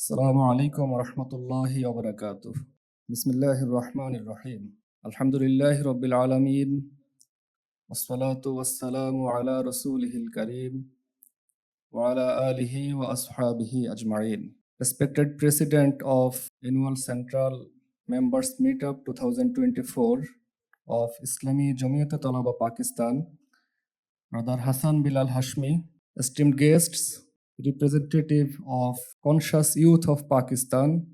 Assalamu alaikum wa rahmatullahi wa barakatuh. Bismillahir Rahmanir Rahim. Alhamdulillahi Rabbil Alameen. Wassalatu wassalamu ala Rasulihil Kareem wa ala alihi wa ashabihi ajma'in. Respected President of Annual Central Members Meetup 2024 of Islami Chhatrashibir Talaba Pakistan, Brother Hassan Bilal Hashmi, esteemed guests, representative of conscious youth of Pakistan,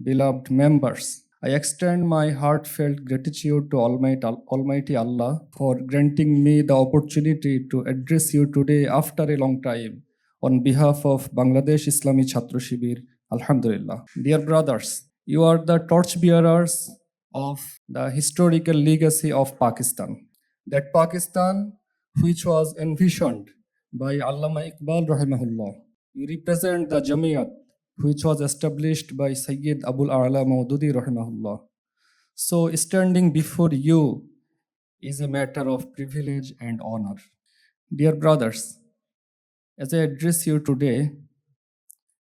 beloved members, I extend my heartfelt gratitude to Almighty Allah for granting me the opportunity to address you today after a long time on behalf of Bangladesh Islami Chhatrashibir. Alhamdulillah. Dear brothers, you are the torchbearers of the historical legacy of Pakistan. That Pakistan which was envisioned by Allama Iqbal rahimahullah. You represent the Jamiat, which was established by Sayyid Abul A'la Maududi rahimahullah. So standing before you is a matter of privilege and honor. Dear brothers, as I address you today,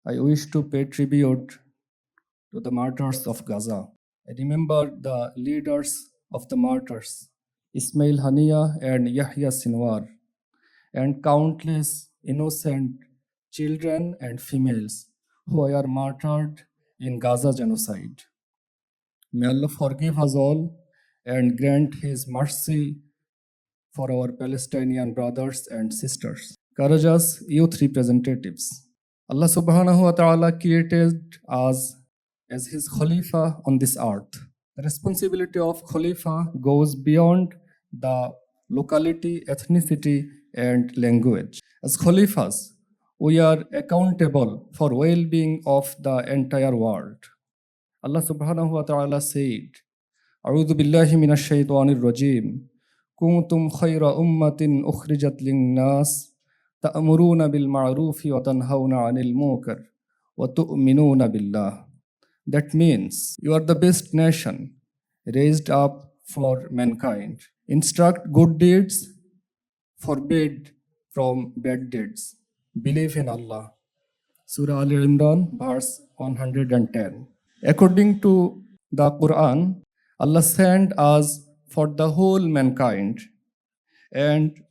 I wish to pay tribute to the martyrs of Gaza. I remember the leaders of the martyrs, Ismail Haniya and Yahya Sinwar, and countless innocent children and females who are martyred in Gaza genocide. May Allah forgive us all and grant His mercy for our Palestinian brothers and sisters. Courageous youth representatives, Allah subhanahu wa ta'ala created us as His Khalifa on this earth. The responsibility of Khalifa goes beyond the locality, ethnicity, and language. As Khalifas, we are accountable for well-being of the entire world. Allah subhanahu wa ta'ala said, "A'udhu billahi minash shaitanir rajim. Kuntum khayra ummatin ukhrijat lin-nas, ta'muruna bil ma'rufi wa tanhauna 'anil munkar wa tu'minuna billah." That means you are the best nation raised up for mankind. Instruct good deeds, forbid from bad deeds. Believe in Allah. Surah Al Imran, verse 110. According to the Quran, Allah sent us for the whole mankind, and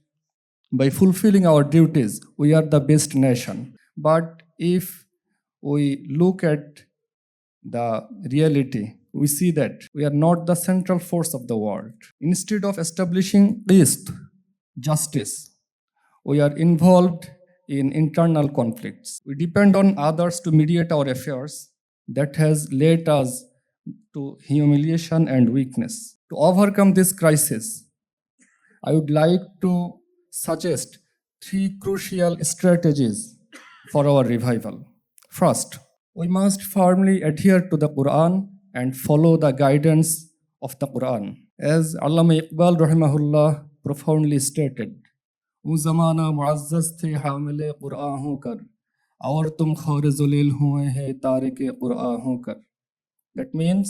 by fulfilling our duties, we are the best nation. But if we look at the reality, we see that we are not the central force of the world. Instead of establishing justice, we are involved in internal conflicts. We depend on others to mediate our affairs. That has led us to humiliation and weakness. To overcome this crisis, I would like to suggest 3 crucial strategies for our revival. First, we must firmly adhere to the Quran and follow the guidance of the Quran. As Allama Iqbal rahimahullah profoundly stated, "वो ज़माना मुअज़्ज़ज़ थे हामिले क़ुरआन होकर, और तुम ख़ौर ज़लील हुए हैं तारिके क़ुरआन होकर." That means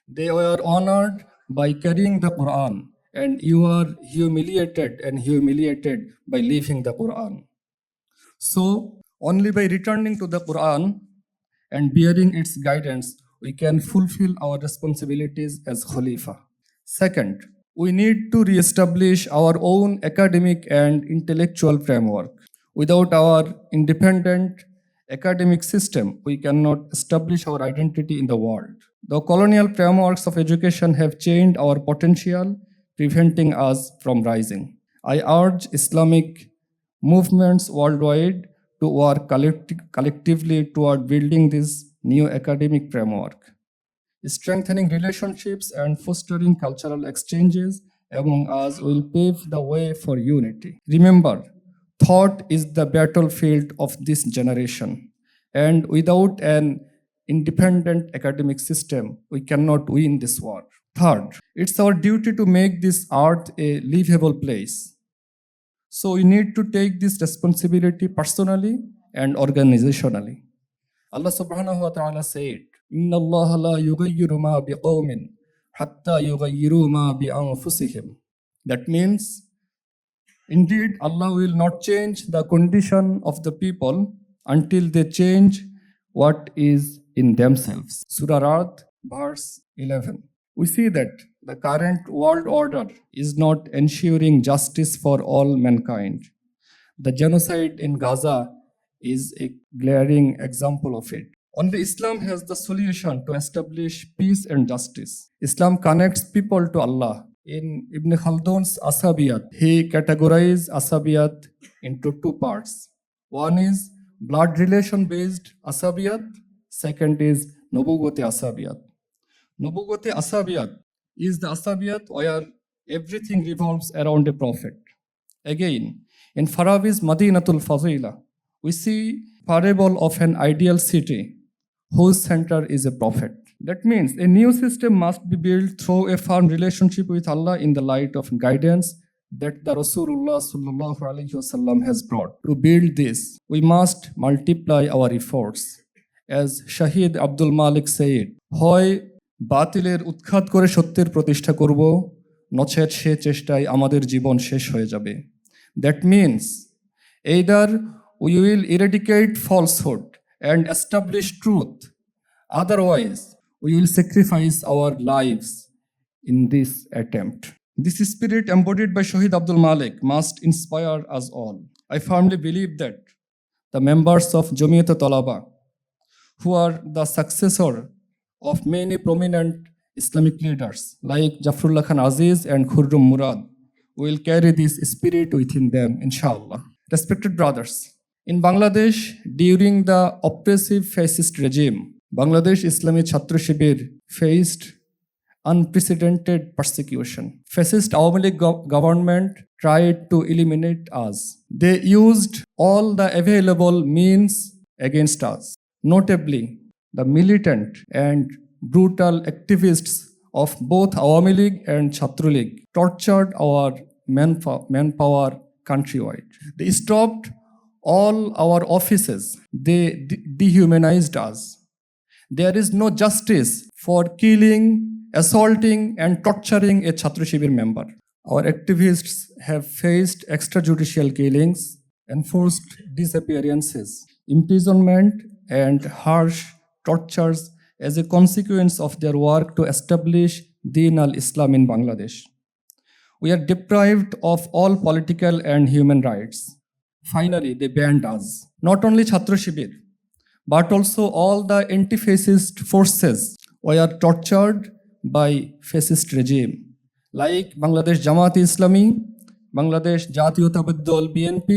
they were honored by carrying the Quran, and you are humiliated by leaving the Quran. So only by returning to the Quran and bearing its guidance, we can fulfill our responsibilities as Khalifa. Second, we need to re-establish our own academic and intellectual framework. Without our independent academic system, we cannot establish our identity in the world. The colonial frameworks of education have chained our potential, preventing us from rising. I urge Islamic movements worldwide to work collectively toward building this new academic framework, strengthening relationships and fostering cultural exchanges among us will pave the way for unity. Remember, thought is the battlefield of this generation, and without an independent academic system, we cannot win this war. Third, it's our duty to make this earth a livable place. So we need to take this responsibility personally and organizationally. Allah subhanahu wa ta'ala said, "Inna Allah la yughayyiru ma biqawmin hatta yughayyiru ma bi anfusihim." That means, indeed, Allah will not change the condition of the people until they change what is in themselves. Surah Ra'd, verse 11. We see that the current world order is not ensuring justice for all mankind. The genocide in Gaza is a glaring example of it. Only Islam has the solution to establish peace and justice. Islam connects people to Allah. In Ibn Khaldun's Asabiyat, he categorized Asabiyat into two parts. One is blood relation based Asabiyat, second is Nubuwwati Asabiyat. Nubuwwati Asabiyat is the Asabiyat where everything revolves around a prophet. Again, in Farabi's Madinatul Fazila, we see parable of an ideal city whose center is a prophet. That means a new system must be built through a firm relationship with Allah in the light of guidance that the Rasulullah sallallahu alaihi wasallam has brought. To build this, we must multiply our efforts. As Shahid Abdul Malik said, হয় বাতিলের উৎখাত করে সত্যের প্রতিষ্ঠা করব, নচেত সে চেষ্টায় আমাদের জীবন শেষ হয়ে যাবে. That means either we will eradicate falsehood and establish truth, otherwise we will sacrifice our lives in this attempt. This spirit embodied by Shahid Abdul Malik must inspire us all. I firmly believe that the members of Jamiat Talaba, who are the successor of many prominent Islamic leaders like Jafrullah Khan Aziz and Khurrum Murad, will carry this spirit within them, inshallah. Respected brothers, in Bangladesh, during the oppressive fascist regime, Bangladesh Islami Chhatrashibir faced unprecedented persecution. Fascist 𝐻𝐻𝐿 government tried to eliminate us. They used all the available means against us. Notably, the militant and brutal activists of both 𝐻𝐻𝐿 and 𝐶hatra tortured our manpower countrywide. They stopped all our offices. They dehumanized us. There is no justice for killing, assaulting, and torturing a Chhatrashibir member. Our activists have faced extrajudicial killings, enforced disappearances, imprisonment, and harsh tortures as a consequence of their work to establish Deen al-Islam in Bangladesh. We are deprived of all political and human rights. Finally, they banned us. Not only Chhatrashibir, but also all the anti-fascist forces were tortured by fascist regime, like Bangladesh Jamiat Islami, Bangladesh 𝐻𝐢𝐥𝐴 দল BNP,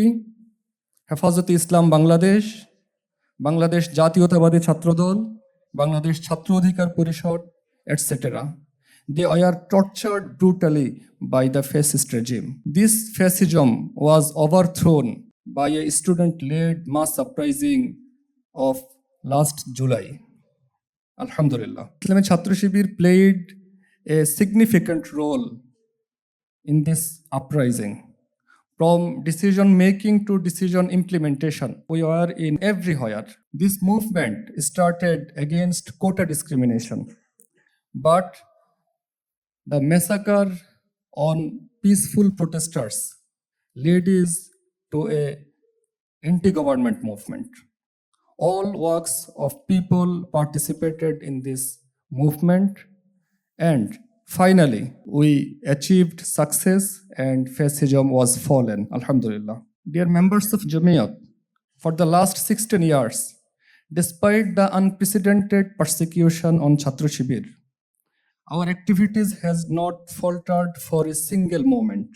হেফাজতে ইসলাম বাংলাদেশ, বাংলাদেশ জাতীয়তাবাদী ছাত্রদল, বাংলাদেশ ছাত্র অধিকার পরিষদ, etc. They were tortured brutally by the fascist regime. This fascism was overthrown by a student-led mass uprising of last July. Alhamdulillah. Islami Chhatrashibir played a significant role in this uprising. From decision making to decision implementation, we were in everywhere. This movement started against quota discrimination, but the massacre on peaceful protesters led to a anti-government movement. All walks of people participated in this movement, and finally we achieved success and fascism was fallen, alhamdulillah. Dear members of Jamiat, for the last 16 years, despite the unprecedented persecution on Chhatrashibir, our activities has not faltered for a single moment.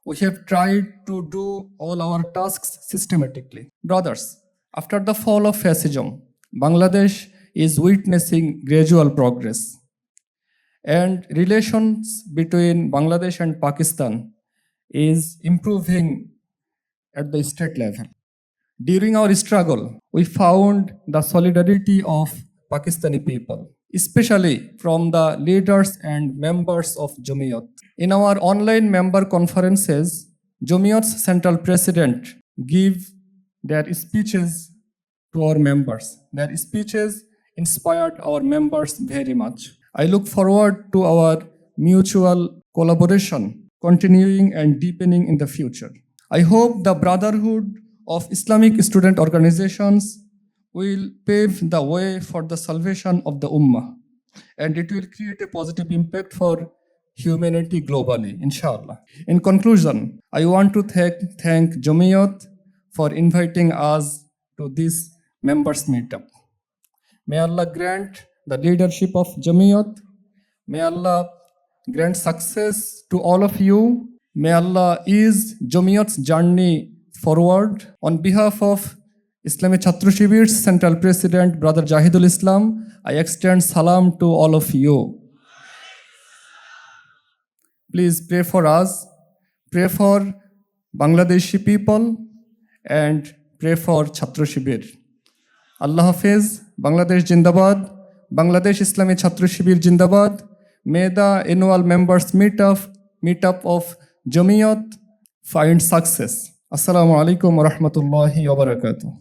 We have tried to do all our tasks systematically. Brothers, after the fall of fascism, Bangladesh is witnessing gradual progress, and relations between Bangladesh and Pakistan is improving at the state level. During our struggle, we found the solidarity of Pakistani people, especially from the leaders and members of Jamiat. In our online member conferences, Jamiat's central president give their speeches to our members. Their speeches inspired our members very much. I look forward to our mutual collaboration continuing and deepening in the future. I hope the brotherhood of Islamic student organizations will pave the way for the salvation of the Ummah, and it will create a positive impact for humanity globally, inshallah. In conclusion, I want to thank Jamiat for inviting us to this members meetup. May Allah grant the leadership of Jamiat. May Allah grant success to all of you. May Allah ease Jamiat's journey forward. On behalf of Islami Chhatrashibir's Central President, Brother Jahidul Islam, I extend salam to all of you. Please pray for us, pray for Bangladeshi people, and pray for Chhatrashibir. Allah Hafiz, Bangladesh Jindabad, Bangladesh Islami Chhatrashibir Jindabad. May the annual members meetup of Jamiat find success. Assalamu alaikum wa rahmatullahi wa barakatuh.